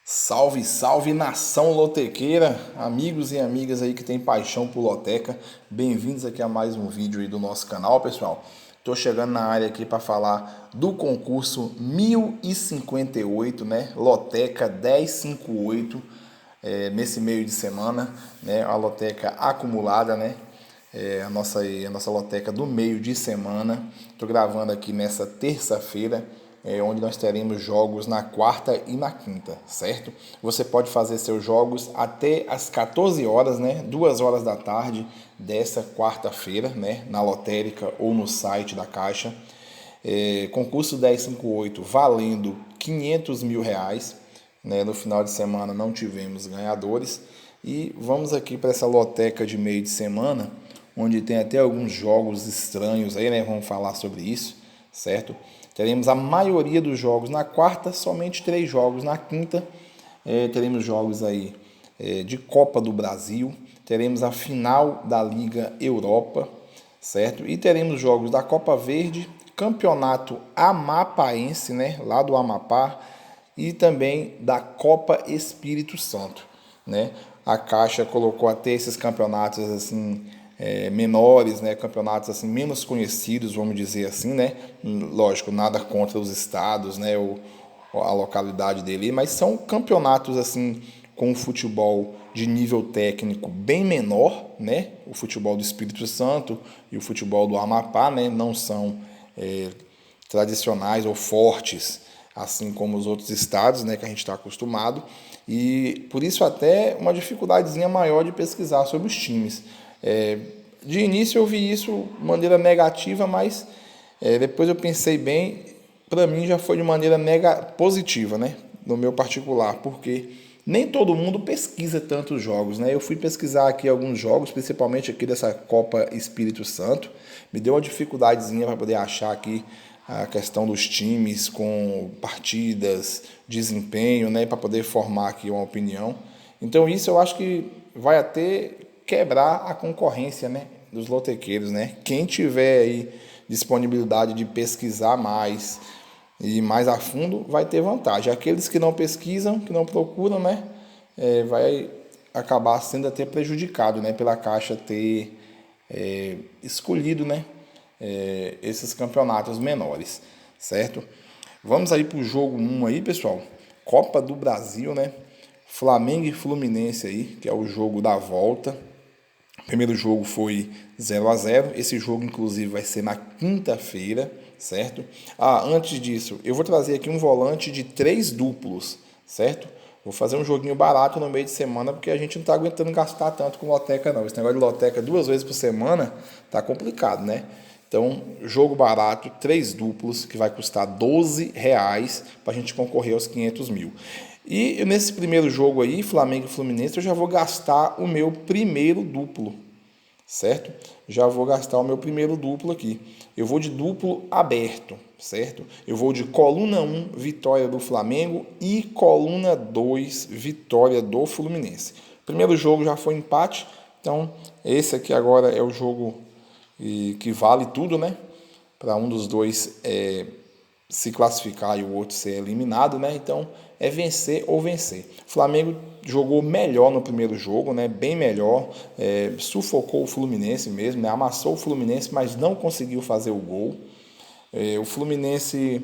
Salve, salve nação lotequeira, amigos e amigas aí que tem paixão por loteca, bem-vindos aqui a mais um vídeo aí do nosso canal, pessoal. Tô chegando na área aqui para falar do concurso 1058, né? Loteca 1058, nesse meio de semana, né? A loteca acumulada, né? A nossa loteca do meio de semana. Estou gravando aqui nessa terça-feira, onde nós teremos jogos na quarta e na quinta, certo? Você pode fazer seus jogos até as 14 horas, né? 2 horas da tarde dessa quarta-feira, né? Na lotérica ou no site da Caixa. Concurso 1058 valendo 500 mil reais. Né? No final de semana não tivemos ganhadores. E vamos aqui para essa loteca de meio de semana, onde tem até alguns jogos estranhos aí, né? Vamos falar sobre isso, certo? Teremos a maioria dos jogos na quarta, somente 3 jogos na quinta. Teremos jogos aí de Copa do Brasil, teremos a final da Liga Europa, certo? E teremos jogos da Copa Verde, Campeonato Amapaense, né? Lá do Amapá, e também da Copa Espírito Santo, né? A Caixa colocou até esses campeonatos assim menores, né, campeonatos assim menos conhecidos, vamos dizer assim, né? Lógico, nada contra os estados, né, a localidade dele, mas são campeonatos assim com futebol de nível técnico bem menor, né? O futebol do Espírito Santo e o futebol do Amapá, né, não são tradicionais ou fortes, assim como os outros estados, né, que a gente está acostumado, e por isso até uma dificuldadezinha maior de pesquisar sobre os times. De início eu vi isso de maneira negativa, mas depois eu pensei bem, para mim já foi de maneira positiva, né, no meu particular, porque nem todo mundo pesquisa tantos jogos, né? Eu fui pesquisar aqui alguns jogos, principalmente aqui dessa Copa Espírito Santo, me deu uma dificuldadezinha para poder achar aqui a questão dos times com partidas, desempenho, né, para poder formar aqui uma opinião. Então isso eu acho que vai até quebrar a concorrência, né, dos lotequeiros, né? Quem tiver aí disponibilidade de pesquisar mais e mais a fundo vai ter vantagem. Aqueles que não pesquisam, que não procuram, né, vai acabar sendo até prejudicado, né, pela Caixa ter escolhido, né, esses campeonatos menores, certo? Vamos aí para o jogo 1 aí, pessoal. Copa do Brasil, né? Flamengo e Fluminense aí, que é o jogo da volta. O primeiro jogo foi 0-0. Esse jogo, inclusive, vai ser na quinta-feira, certo? Antes disso, eu vou trazer aqui um volante de 3 duplos, certo? Vou fazer um joguinho barato no meio de semana, porque a gente não está aguentando gastar tanto com loteca, não. Esse negócio de loteca 2 vezes por semana tá complicado, né? Então, jogo barato, 3 duplos, que vai custar R$ 12 para a gente concorrer aos 500 mil. E nesse primeiro jogo aí, Flamengo e Fluminense, eu já vou gastar o meu primeiro duplo, certo? Já vou gastar o meu primeiro duplo aqui. Eu vou de duplo aberto, certo? Eu vou de coluna 1, vitória do Flamengo, e coluna 2, vitória do Fluminense. Primeiro jogo já foi empate, então esse aqui agora é o jogo que vale tudo, né? Para um dos dois se classificar e o outro ser eliminado, né? Então é vencer ou vencer. O Flamengo jogou melhor no primeiro jogo, né? Bem melhor, sufocou o Fluminense mesmo, né? Amassou o Fluminense, mas não conseguiu fazer o gol. O Fluminense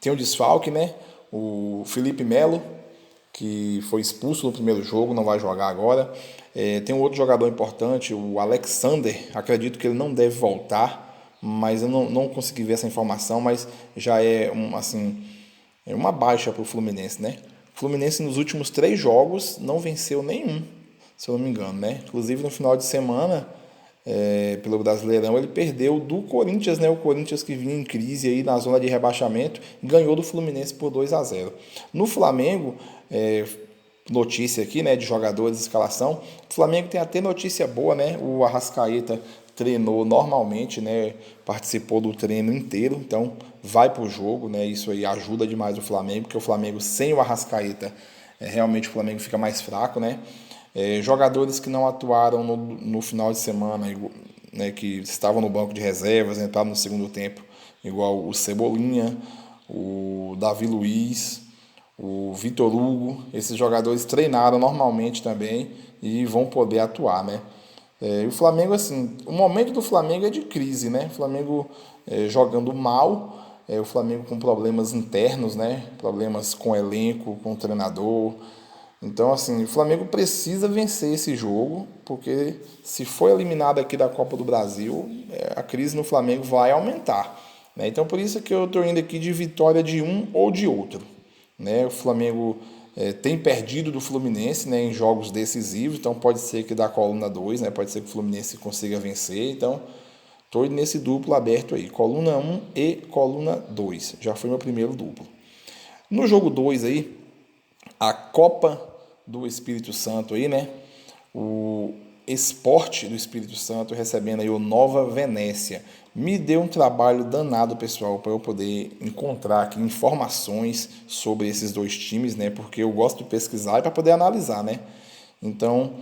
tem um desfalque, né? O Felipe Melo, que foi expulso no primeiro jogo, não vai jogar agora. Tem um outro jogador importante, o Alexander, acredito que ele não deve voltar, mas eu não consegui ver essa informação, mas já é uma baixa para o Fluminense, né? O Fluminense nos últimos 3 jogos não venceu nenhum, se eu não me engano, né? Inclusive no final de semana, pelo Brasileirão, ele perdeu do Corinthians, né? O Corinthians que vinha em crise aí na zona de rebaixamento, ganhou do Fluminense por 2-0. No Flamengo, notícia aqui, né, de jogadores de escalação, o Flamengo tem até notícia boa, né? O Arrascaeta treinou normalmente, né? Participou do treino inteiro, então vai pro jogo, né? Isso aí ajuda demais o Flamengo, porque o Flamengo sem o Arrascaeta, realmente o Flamengo fica mais fraco, né? Jogadores que não atuaram no final de semana, né, que estavam no banco de reservas, entraram no segundo tempo, igual o Cebolinha, o Davi Luiz, o Vitor Hugo, esses jogadores treinaram normalmente também e vão poder atuar, né? E o Flamengo, assim, o momento do Flamengo é de crise, né? O Flamengo jogando mal, o Flamengo com problemas internos, né? Problemas com o elenco, com o treinador. Então, assim, o Flamengo precisa vencer esse jogo, porque se for eliminado aqui da Copa do Brasil, a crise no Flamengo vai aumentar, né? Então, por isso que eu estou indo aqui de vitória de um ou de outro, né? O Flamengo tem perdido do Fluminense, né, em jogos decisivos, então pode ser que da coluna 2, né, pode ser que o Fluminense consiga vencer, então estou nesse duplo aberto aí, coluna 1 e coluna 2, já foi meu primeiro duplo. No jogo 2 aí, a Copa do Espírito Santo aí, né, o Sport do Espírito Santo recebendo aí o Nova Venécia. Me deu um trabalho danado, pessoal, para eu poder encontrar aqui informações sobre esses dois times, né? Porque eu gosto de pesquisar e para poder analisar, né? Então,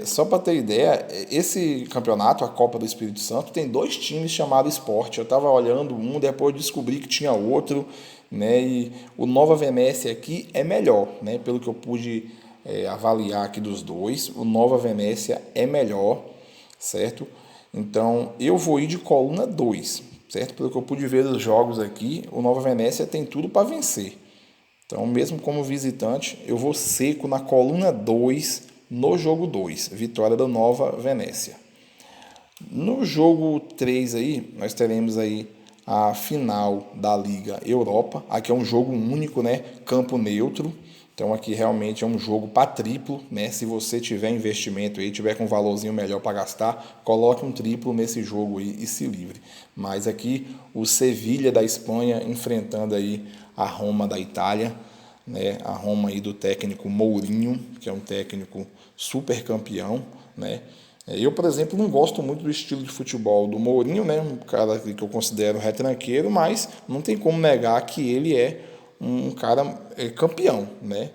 só para ter ideia, esse campeonato, a Copa do Espírito Santo, tem dois times chamados Sport. Eu estava olhando um, depois descobri que tinha outro, né? E o Nova Venécia aqui é melhor, né? Pelo que eu pude avaliar aqui dos dois, o Nova Venécia é melhor, certo? Então, eu vou ir de coluna 2, certo? Pelo que eu pude ver dos jogos aqui, o Nova Venécia tem tudo para vencer. Então, mesmo como visitante, eu vou seco na coluna 2 no jogo 2, vitória da Nova Venécia. No jogo 3 aí, nós teremos aí a final da Liga Europa. Aqui é um jogo único, né? Campo neutro. Então aqui realmente é um jogo para triplo, né? Se você tiver investimento aí, tiver com um valorzinho melhor para gastar, coloque um triplo nesse jogo aí e se livre. Mas aqui o Sevilha da Espanha enfrentando aí a Roma da Itália, né? A Roma aí do técnico Mourinho, que é um técnico super campeão, né? Eu, por exemplo, não gosto muito do estilo de futebol do Mourinho, né? Um cara que eu considero retranqueiro, mas não tem como negar que ele é um cara campeão, né?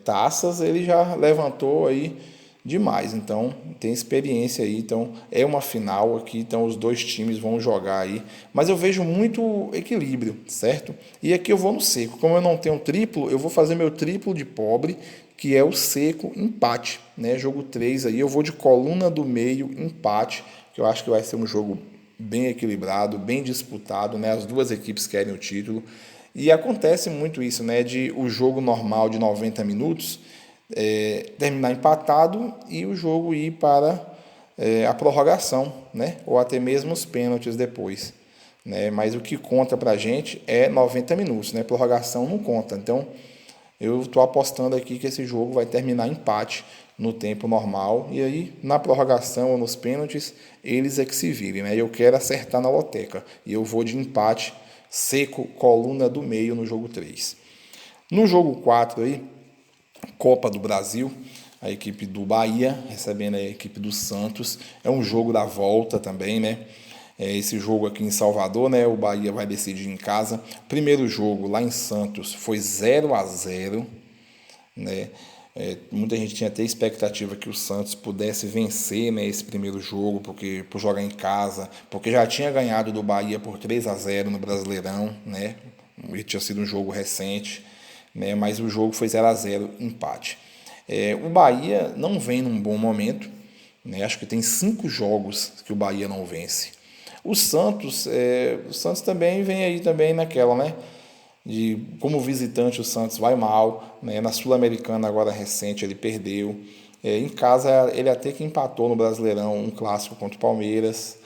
Taças ele já levantou aí demais, então tem experiência aí, então é uma final aqui, então os dois times vão jogar aí, mas eu vejo muito equilíbrio, certo? E aqui eu vou no seco, como eu não tenho triplo, eu vou fazer meu triplo de pobre, que é o seco empate, né? Jogo 3 aí, eu vou de coluna do meio empate, que eu acho que vai ser um jogo bem equilibrado, bem disputado, né? As duas equipes querem o título. E acontece muito isso, né? De o jogo normal de 90 minutos terminar empatado e o jogo ir para a prorrogação, né? Ou até mesmo os pênaltis depois, né? Mas o que conta pra gente é 90 minutos, né? Prorrogação não conta. Então, eu estou apostando aqui que esse jogo vai terminar empate no tempo normal e aí na prorrogação ou nos pênaltis eles é que se virem, né? Eu quero acertar na loteca e eu vou de empate seco, coluna do meio no jogo 3. No jogo 4 aí, Copa do Brasil, a equipe do Bahia recebendo a equipe do Santos. É um jogo da volta também, né? Esse jogo aqui em Salvador, né? O Bahia vai decidir em casa. Primeiro jogo lá em Santos foi 0-0, né? Muita gente tinha até expectativa que o Santos pudesse vencer, né, esse primeiro jogo, porque por jogar em casa, porque já tinha ganhado do Bahia por 3-0 no Brasileirão, né? E tinha sido um jogo recente, né? Mas o jogo foi 0-0, empate. O Bahia não vem num bom momento, né? Acho que tem 5 jogos que o Bahia não vence. O Santos também vem aí também naquela, né? Como visitante o Santos vai mal, né? Na Sul-Americana agora recente ele perdeu. Em casa ele até que empatou no Brasileirão um clássico contra o Palmeiras,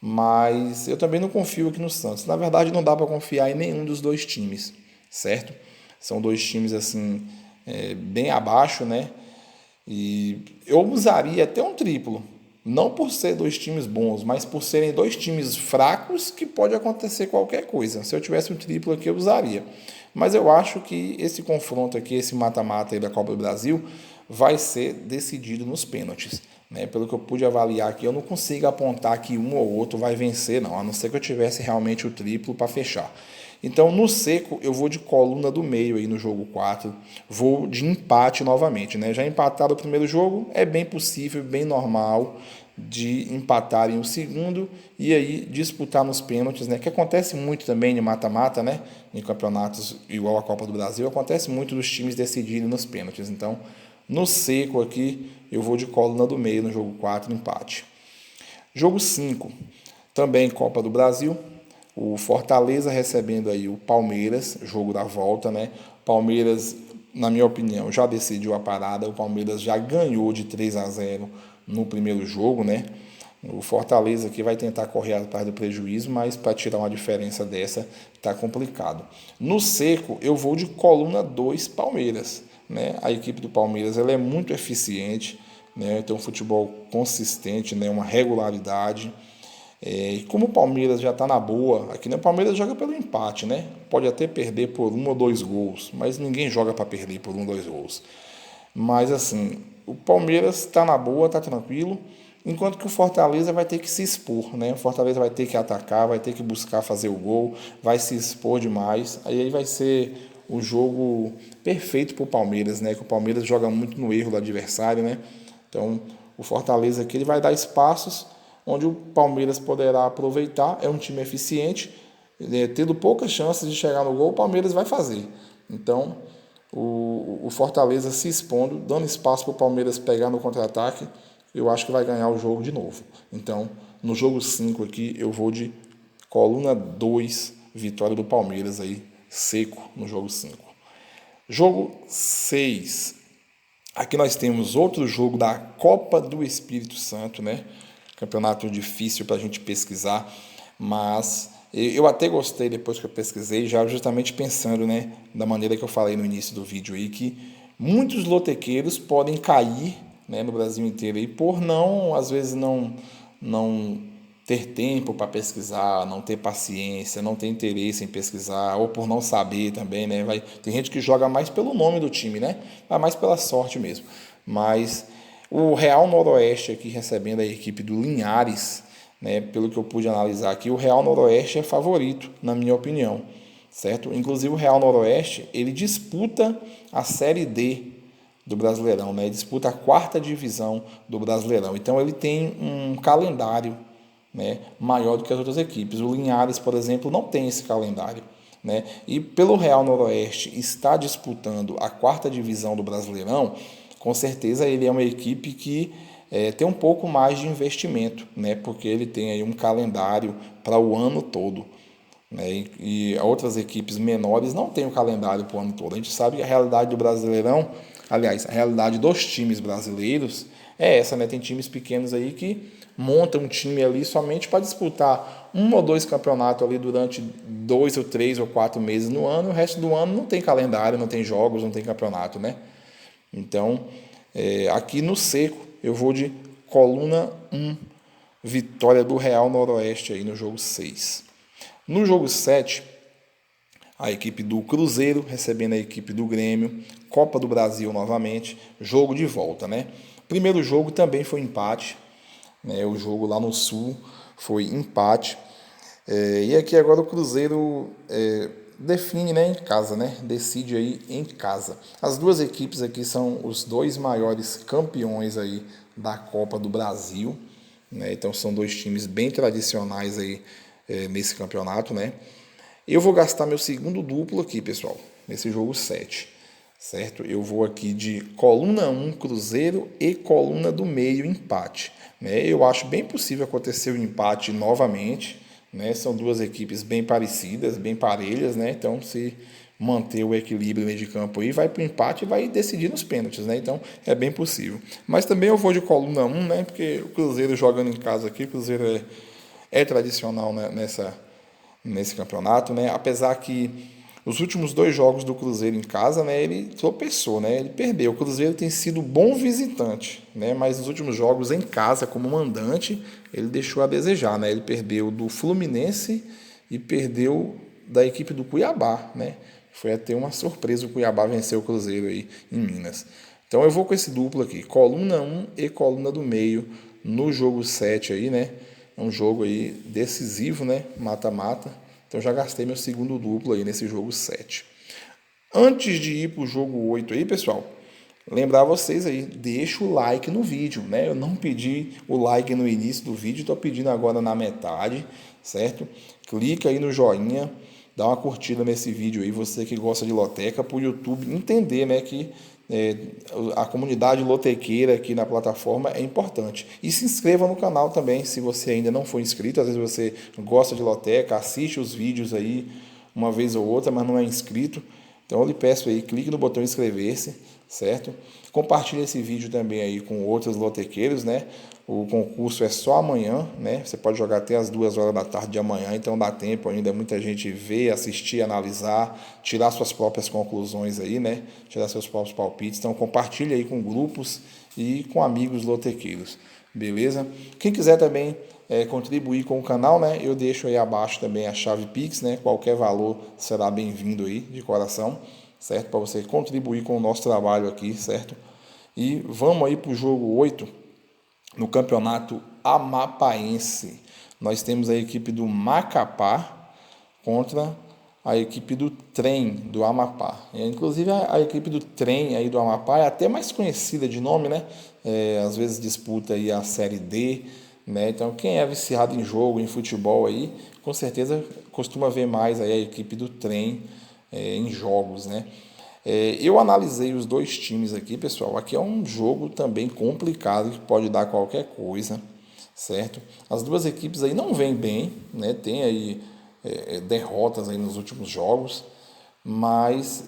mas eu também não confio aqui no Santos. Na verdade não dá para confiar em nenhum dos dois times, certo? São dois times assim bem abaixo, né? E eu usaria até um triplo. Não por ser dois times bons, mas por serem dois times fracos que pode acontecer qualquer coisa. Se eu tivesse um triplo aqui, eu usaria. Mas eu acho que esse confronto aqui, esse mata-mata aí da Copa do Brasil, vai ser decidido nos pênaltis, né? Pelo que eu pude avaliar aqui, eu não consigo apontar que um ou outro vai vencer, não. A não ser que eu tivesse realmente o triplo para fechar. Então, no seco, eu vou de coluna do meio aí no jogo 4. Vou de empate novamente, né? Já empataram o primeiro jogo, é bem possível, bem normal de empatarem o segundo e aí disputar nos pênaltis, né? Que acontece muito também em mata-mata, né? Em campeonatos igual a Copa do Brasil, acontece muito dos times decidirem nos pênaltis. Então, no seco aqui, eu vou de coluna do meio no jogo 4, empate. Jogo 5, também Copa do Brasil. O Fortaleza recebendo aí o Palmeiras, jogo da volta, né? Palmeiras, na minha opinião, já decidiu a parada. O Palmeiras já ganhou de 3-0 no primeiro jogo, né? O Fortaleza aqui vai tentar correr atrás do prejuízo, mas para tirar uma diferença dessa tá complicado. No seco, eu vou de coluna 2 Palmeiras, né? A equipe do Palmeiras ela é muito eficiente, né? Tem um futebol consistente, né? Uma regularidade. E como o Palmeiras já está na boa, aqui no Palmeiras joga pelo empate, né? Pode até perder por 1 ou 2 gols, mas ninguém joga para perder por 1 ou 2 gols. Mas assim, o Palmeiras está na boa, está tranquilo, enquanto que o Fortaleza vai ter que se expor, né? O Fortaleza vai ter que atacar, vai ter que buscar fazer o gol, vai se expor demais. Aí vai ser o jogo perfeito para o Palmeiras, né? Que o Palmeiras joga muito no erro do adversário, né? Então, o Fortaleza aqui ele vai dar espaços onde o Palmeiras poderá aproveitar. É um time eficiente, tendo poucas chances de chegar no gol, o Palmeiras vai fazer. Então, o Fortaleza se expondo, dando espaço para o Palmeiras pegar no contra-ataque, eu acho que vai ganhar o jogo de novo. Então, no jogo 5 aqui, eu vou de coluna 2, vitória do Palmeiras aí, seco no jogo 5. Jogo 6. Aqui nós temos outro jogo da Copa do Espírito Santo, né? Campeonato difícil para a gente pesquisar, mas eu até gostei depois que eu pesquisei, já justamente pensando, né, da maneira que eu falei no início do vídeo aí, que muitos lotequeiros podem cair, né, no Brasil inteiro aí, por não, às vezes não ter tempo para pesquisar, não ter paciência, não ter interesse em pesquisar, ou por não saber também, né? Tem gente que joga mais pelo nome do time, né? Vai mais pela sorte mesmo. Mas o Real Noroeste aqui recebendo a equipe do Linhares, né? Pelo que eu pude analisar aqui, o Real Noroeste é favorito, na minha opinião, certo? Inclusive o Real Noroeste, ele disputa a Série D do Brasileirão, né? Ele disputa a 4ª divisão do Brasileirão. Então ele tem um calendário, né, maior do que as outras equipes. O Linhares, por exemplo, não tem esse calendário, né? E pelo Real Noroeste estar disputando a 4ª divisão do Brasileirão, com certeza ele é uma equipe que tem um pouco mais de investimento, né? Porque ele tem aí um calendário para o ano todo, né? E outras equipes menores não têm o calendário para o ano todo. A gente sabe que a realidade do Brasileirão, aliás, a realidade dos times brasileiros é essa, né? Tem times pequenos aí que montam um time ali somente para disputar 1 ou 2 campeonatos ali durante 2 ou 3 ou 4 meses no ano. O resto do ano não tem calendário, não tem jogos, não tem campeonato, né? Então, aqui no seco, eu vou de coluna 1, vitória do Real Noroeste aí no jogo 6. No jogo 7, a equipe do Cruzeiro recebendo a equipe do Grêmio, Copa do Brasil novamente, jogo de volta, né? Primeiro jogo também foi empate, né? O jogo lá no Sul foi empate. E aqui agora o Cruzeiro define, né, em casa, né? Decide aí em casa. As duas equipes aqui são os 2 maiores campeões aí da Copa do Brasil, né? Então são 2 times bem tradicionais aí nesse campeonato, né? Eu vou gastar meu segundo duplo aqui, pessoal, nesse jogo 7, certo? Eu vou aqui de coluna 1 Cruzeiro e coluna do meio empate, né? Eu acho bem possível acontecer o empate novamente, né? São duas equipes bem parecidas, bem parelhas, né? Então, se manter o equilíbrio meio de campo aí, vai para o empate e vai decidir nos pênaltis, né? Então, é bem possível. Mas também eu vou de coluna 1, né? Porque o Cruzeiro jogando em casa aqui, o Cruzeiro é tradicional, né, nesse campeonato, né? Apesar que os últimos 2 jogos do Cruzeiro em casa, né, ele tropeçou, né? Ele perdeu. O Cruzeiro tem sido bom visitante, né? Mas nos últimos jogos em casa, como mandante, ele deixou a desejar, né? Ele perdeu do Fluminense e perdeu da equipe do Cuiabá, né? Foi até uma surpresa o Cuiabá vencer o Cruzeiro aí em Minas. Então eu vou com esse duplo aqui, coluna 1 e coluna do meio no jogo 7 aí, né? É um jogo aí decisivo, né? Mata-mata. Então já gastei meu segundo duplo aí nesse jogo 7. Antes de ir para o jogo 8 aí, pessoal, lembrar vocês aí, deixa o like no vídeo, né? Eu não pedi o like no início do vídeo, estou pedindo agora na metade, certo? Clica aí no joinha, dá uma curtida nesse vídeo aí, você que gosta de loteca, para o YouTube entender, né, que a comunidade lotequeira aqui na plataforma é importante. E se inscreva no canal também, se você ainda não for inscrito. Às vezes você gosta de loteca, assiste os vídeos aí uma vez ou outra, mas não é inscrito. Então eu lhe peço aí, clique no botão inscrever-se, certo? Compartilhe esse vídeo também aí com outros lotequeiros, né? O concurso é só amanhã, né? Você pode jogar até as 2 horas da tarde de amanhã, então dá tempo ainda muita gente ver, assistir, analisar, tirar suas próprias conclusões aí, né? Tirar seus próprios palpites. Então compartilhe aí com grupos e com amigos lotequeiros, beleza? Quem quiser também contribuir com o canal, né? Eu deixo aí abaixo também a chave Pix, né? Qualquer valor será bem-vindo aí, de coração, certo? Para você contribuir com o nosso trabalho aqui, certo? E vamos aí para o jogo 8, no campeonato amapaense. Nós temos a equipe do Macapá contra a equipe do Trem do Amapá. Inclusive a equipe do Trem aí do Amapá é até mais conhecida de nome, né? Às vezes disputa aí a Série D, né? Então quem é viciado em jogo, em futebol aí, com certeza costuma ver mais aí a equipe do Trem em jogos, né? Eu analisei os dois times aqui, pessoal. Aqui é um jogo também complicado que pode dar qualquer coisa, certo? As duas equipes aí não vêm bem, né? Tem aí derrotas aí nos últimos jogos, mas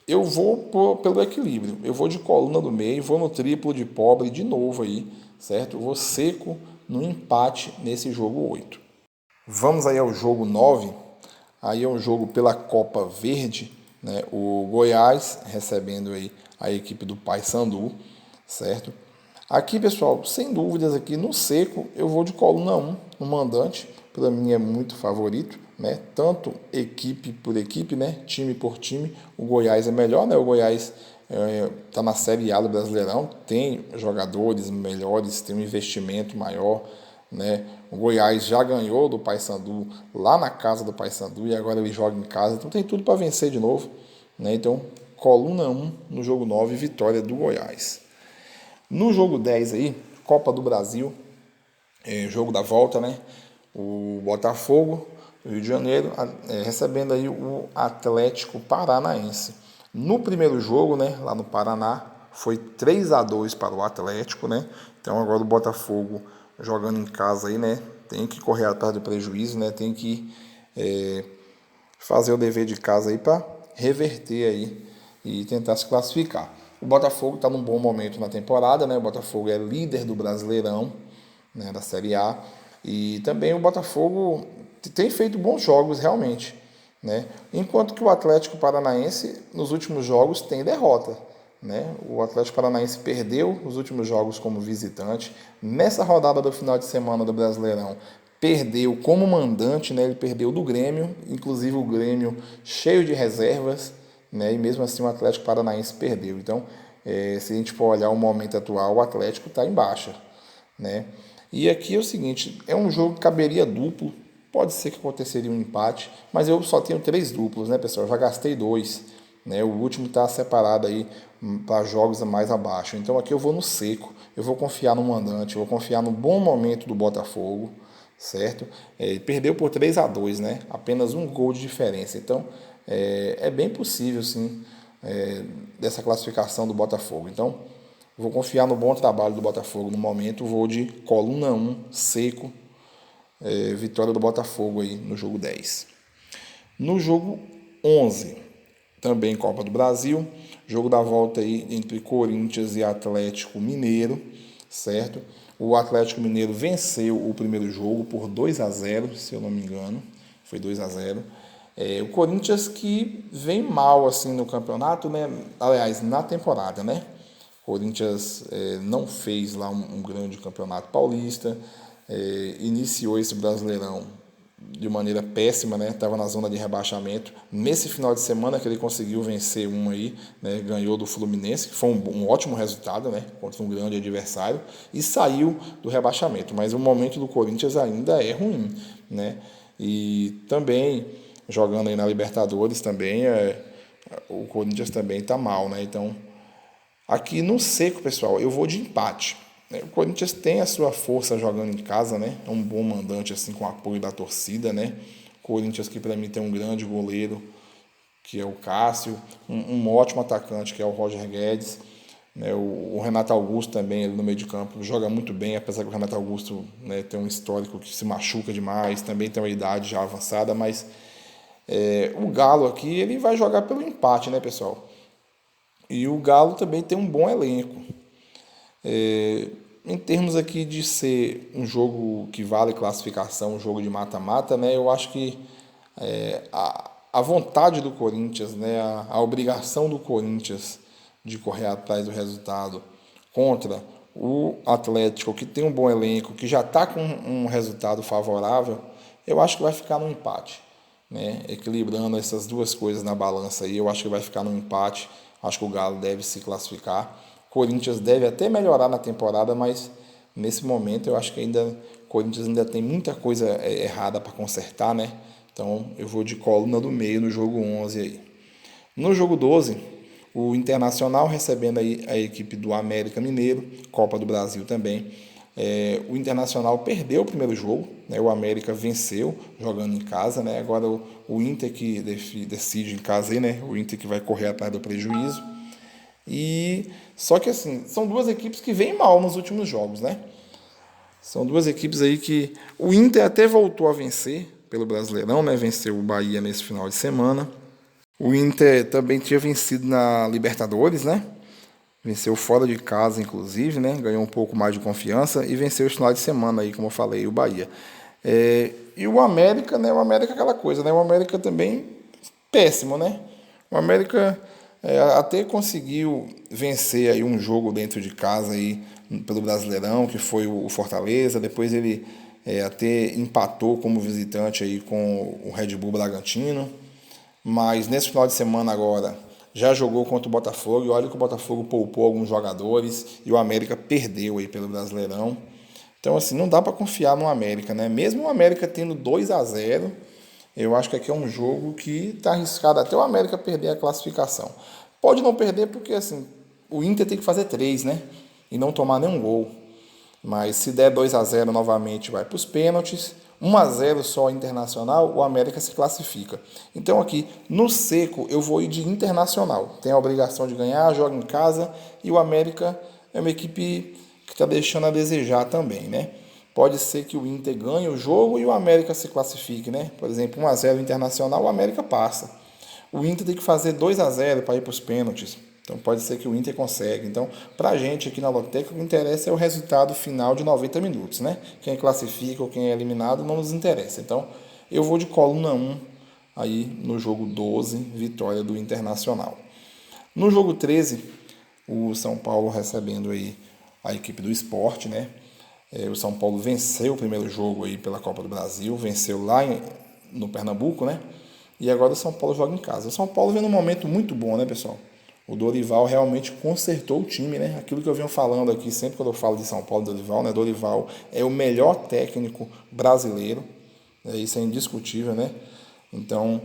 eu vou pelo equilíbrio. Eu vou de coluna do meio, vou no triplo de pobre de novo aí, certo? Eu vou seco no empate nesse jogo 8. Vamos aí ao jogo 9. Aí é um jogo pela Copa Verde, né? O Goiás recebendo aí a equipe do Paysandu, certo? Aqui, pessoal, sem dúvidas aqui no seco, eu vou de coluna 1, no mandante. Para mim é muito favorito, né? Tanto equipe por equipe, né? Time por time. O Goiás é melhor, né? O Goiás está na Série A do Brasileirão, tem jogadores melhores, tem um investimento maior, né? O Goiás já ganhou do Paysandu lá na casa do Paysandu e agora ele joga em casa, então tem tudo para vencer de novo, né? Então, coluna 1 no jogo 9, vitória do Goiás. No jogo 10 aí, Copa do Brasil, jogo da volta, né? O Botafogo, Rio de Janeiro, recebendo aí o Atlético Paranaense. No primeiro jogo, né, lá no Paraná, foi 3-2 para o Atlético, né? Então agora o Botafogo jogando em casa aí, né? Tem que correr atrás do prejuízo, né? Tem que fazer o dever de casa aí para reverter aí e tentar se classificar. O Botafogo está num bom momento na temporada, né? O Botafogo é líder do Brasileirão, né, da Série A. E também o Botafogo tem feito bons jogos realmente, né? Enquanto que o Atlético Paranaense nos últimos jogos tem derrota, né? O Atlético Paranaense perdeu os últimos jogos como visitante. Nessa rodada do final de semana do Brasileirão, perdeu como mandante, né? Ele perdeu do Grêmio, inclusive o Grêmio cheio de reservas, né? E mesmo assim o Atlético Paranaense perdeu. Então, se a gente for olhar o momento atual, o Atlético está em baixa, né? E aqui é o seguinte, é um jogo que caberia duplo, pode ser que aconteceria um empate, mas eu só tenho 3 duplos, né, pessoal? Eu já gastei 2, né? O último está separado aí para jogos mais abaixo. Então aqui eu vou no seco, eu vou confiar no mandante, eu vou confiar no bom momento do Botafogo, certo? Perdeu por 3-2, né? Apenas um gol de diferença. Então é bem possível, sim, dessa classificação do Botafogo. Então vou confiar no bom trabalho do Botafogo no momento. Vou de coluna 1, seco, vitória do Botafogo aí no jogo 10. No jogo 11, também Copa do Brasil, jogo da volta aí entre Corinthians e Atlético Mineiro, certo? O Atlético Mineiro venceu o primeiro jogo por 2-0, se eu não me engano, foi 2-0. O Corinthians que vem mal assim no campeonato, né? Aliás, na temporada, né? O Corinthians não fez lá um grande campeonato paulista, iniciou esse Brasileirão de maneira péssima, né? Estava na zona de rebaixamento. Nesse final de semana que ele conseguiu vencer aí, né? Ganhou do Fluminense, que foi um ótimo resultado, né? Contra um grande adversário, e saiu do rebaixamento. Mas o momento do Corinthians ainda é ruim, né? E também jogando aí na Libertadores também, o Corinthians também está mal, né? Então, aqui no seco, pessoal, eu vou de empate. O Corinthians tem a sua força jogando em casa, né? É um bom mandante, assim, com apoio da torcida, né? Corinthians que para mim tem um grande goleiro, que é o Cássio, um ótimo atacante, que é o Roger Guedes, né? O Renato Augusto também, ali no meio de campo, joga muito bem, apesar que o Renato Augusto, né, tem um histórico que se machuca demais, também tem uma idade já avançada, mas o Galo aqui, ele vai jogar pelo empate, né, pessoal? E o Galo também tem um bom elenco. Em termos aqui de ser um jogo que vale classificação, um jogo de mata-mata, né, eu acho que a vontade do Corinthians, né, a obrigação do Corinthians de correr atrás do resultado contra o Atlético, que tem um bom elenco, que já está com um resultado favorável, eu acho que vai ficar no empate, né? Equilibrando essas duas coisas na balança aí, eu acho que vai ficar no empate. Acho que o Galo deve se classificar. O Corinthians deve até melhorar na temporada, mas nesse momento eu acho que ainda o Corinthians ainda tem muita coisa errada para consertar, né? Então eu vou de coluna do meio no jogo 11 aí. No jogo 12, o Internacional recebendo aí a equipe do América Mineiro, Copa do Brasil também. O Internacional perdeu o primeiro jogo, né? O América venceu jogando em casa, né? Agora o Inter que decide em casa aí, né? O Inter que vai correr atrás do prejuízo. E só que assim, são duas equipes que vêm mal nos últimos jogos, né? São duas equipes aí que o Inter até voltou a vencer pelo Brasileirão, né? Venceu o Bahia nesse final de semana. O Inter também tinha vencido na Libertadores, né? Venceu fora de casa, inclusive, né? Ganhou um pouco mais de confiança e venceu esse final de semana aí, como eu falei, o Bahia. E o América, né? O América é aquela coisa, né? O América também péssimo, né? O América até conseguiu vencer aí um jogo dentro de casa aí pelo Brasileirão, que foi o Fortaleza. Depois ele até empatou como visitante aí com o Red Bull Bragantino. Mas nesse final de semana agora já jogou contra o Botafogo e olha que o Botafogo poupou alguns jogadores e o América perdeu aí pelo Brasileirão. Então assim, não dá para confiar no América, né? Mesmo o América tendo 2-0, eu acho que aqui é um jogo que está arriscado até o América perder a classificação. Pode não perder porque assim, o Inter tem que fazer 3, né? E não tomar nenhum gol. Mas se der 2-0 novamente, vai para os pênaltis. 1-0 só Internacional, o América se classifica. Então aqui, no seco, eu vou ir de Internacional. Tem a obrigação de ganhar, joga em casa. E o América é uma equipe que está deixando a desejar também, né? Pode ser que o Inter ganhe o jogo e o América se classifique, né? Por exemplo, 1-0 Internacional, o América passa. O Inter tem que fazer 2-0 para ir para os pênaltis. Então pode ser que o Inter consiga. Então, para a gente aqui na Lotec, o que interessa é o resultado final de 90 minutos, né? Quem classifica ou quem é eliminado não nos interessa. Então, eu vou de coluna 1 aí no jogo 12, vitória do Internacional. No jogo 13, o São Paulo recebendo aí a equipe do Sport, né? O São Paulo venceu o primeiro jogo aí pela Copa do Brasil, venceu lá no Pernambuco, né? E agora o São Paulo joga em casa. O São Paulo vem num momento muito bom, né, pessoal? O Dorival realmente consertou o time, né? Aquilo que eu venho falando aqui sempre quando eu falo de São Paulo e Dorival, né? Dorival é o melhor técnico brasileiro, isso é indiscutível, né? Então,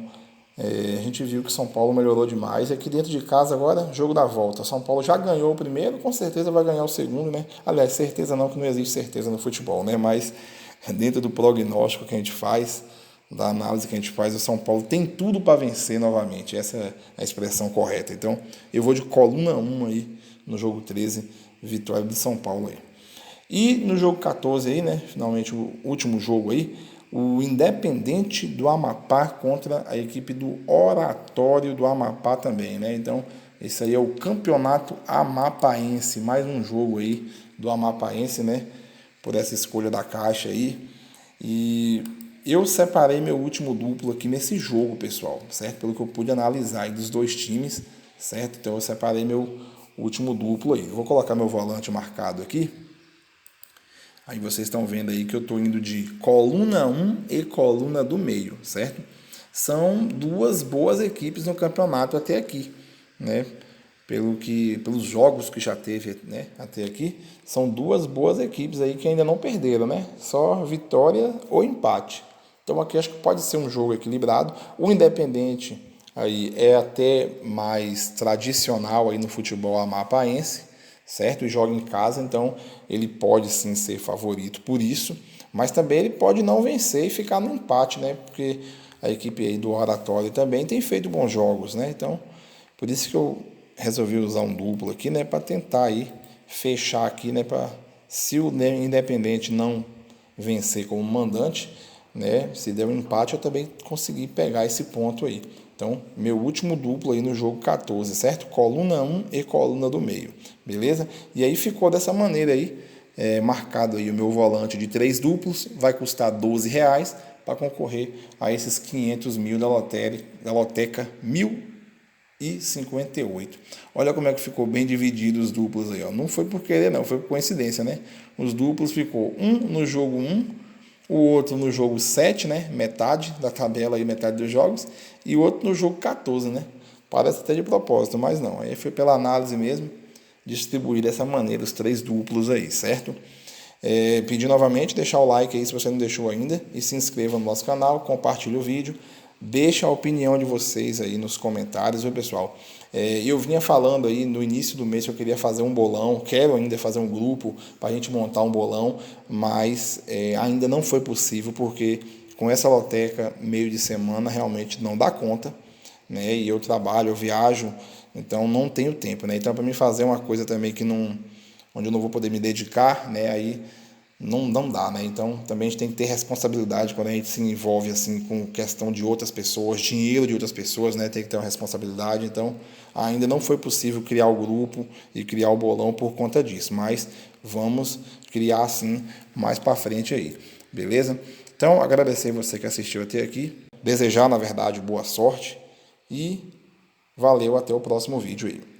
a gente viu que São Paulo melhorou demais. E aqui dentro de casa agora, jogo da volta. São Paulo já ganhou o primeiro, com certeza vai ganhar o segundo, né? Aliás, certeza não, que não existe certeza no futebol, né? Mas dentro do prognóstico que a gente faz, da análise que a gente faz, o São Paulo tem tudo para vencer novamente. Essa é a expressão correta. Então, eu vou de coluna 1 aí no jogo 13, vitória do São Paulo aí. E no jogo 14 aí, né? Finalmente o último jogo aí, o Independente do Amapá contra a equipe do Oratório do Amapá também, né? Então, esse aí é o Campeonato Amapaense, mais um jogo aí do Amapaense, né? Por essa escolha da Caixa aí. E eu separei meu último duplo aqui nesse jogo, pessoal, certo? Pelo que eu pude analisar aí dos dois times, certo? Então eu separei meu último duplo aí. Eu vou colocar meu volante marcado aqui. Aí vocês estão vendo aí que eu estou indo de coluna 1 e coluna do meio, certo? São duas boas equipes no campeonato até aqui, né? Pelos jogos que já teve, né, até aqui, são duas boas equipes aí que ainda não perderam, né? Só vitória ou empate. Então aqui acho que pode ser um jogo equilibrado. O Independente aí é até mais tradicional aí no futebol amapaense, certo? E joga em casa, então ele pode sim ser favorito por isso, mas também ele pode não vencer e ficar no empate, né? Porque a equipe aí do Oratório também tem feito bons jogos, né? Então, por isso que eu resolvi usar um duplo aqui, né? Para tentar aí fechar aqui, né? Para se o Independente não vencer como mandante, né? Se der um empate, eu também consegui pegar esse ponto aí. Então, meu último duplo aí no jogo 14, certo? Coluna 1 e coluna do meio, beleza? E aí ficou dessa maneira aí, marcado aí o meu volante de 3 duplos, vai custar R$12 para concorrer a esses 500 mil da loteca 1058. Olha como é que ficou bem dividido os duplos aí, ó. Não foi por querer não, foi por coincidência, né? Os duplos ficou um no jogo 1, o outro no jogo 7, né? Metade da tabela aí, metade dos jogos, e o outro no jogo 14, né? Parece até de propósito, mas não. Aí foi pela análise mesmo, distribuir dessa maneira os 3 duplos aí, certo? Pedir novamente, deixar o like aí se você não deixou ainda, e se inscreva no nosso canal, compartilhe o vídeo, deixa a opinião de vocês aí nos comentários, viu, pessoal? Eu vinha falando aí no início do mês que eu queria fazer um bolão, quero ainda fazer um grupo para a gente montar um bolão, mas ainda não foi possível, porque com essa loteca meio de semana realmente não dá conta, né? E eu trabalho, eu viajo, então não tenho tempo, né? Então para mim fazer uma coisa também que não, onde eu não vou poder me dedicar, né? Aí não dá, né? Então também a gente tem que ter responsabilidade quando a gente se envolve assim com questão de outras pessoas, dinheiro de outras pessoas, né? Tem que ter uma responsabilidade. Então ainda não foi possível criar o grupo e criar o bolão por conta disso, mas vamos criar assim mais para frente aí, beleza? Então agradecer você que assistiu até aqui, desejar na verdade boa sorte e valeu, até o próximo vídeo aí.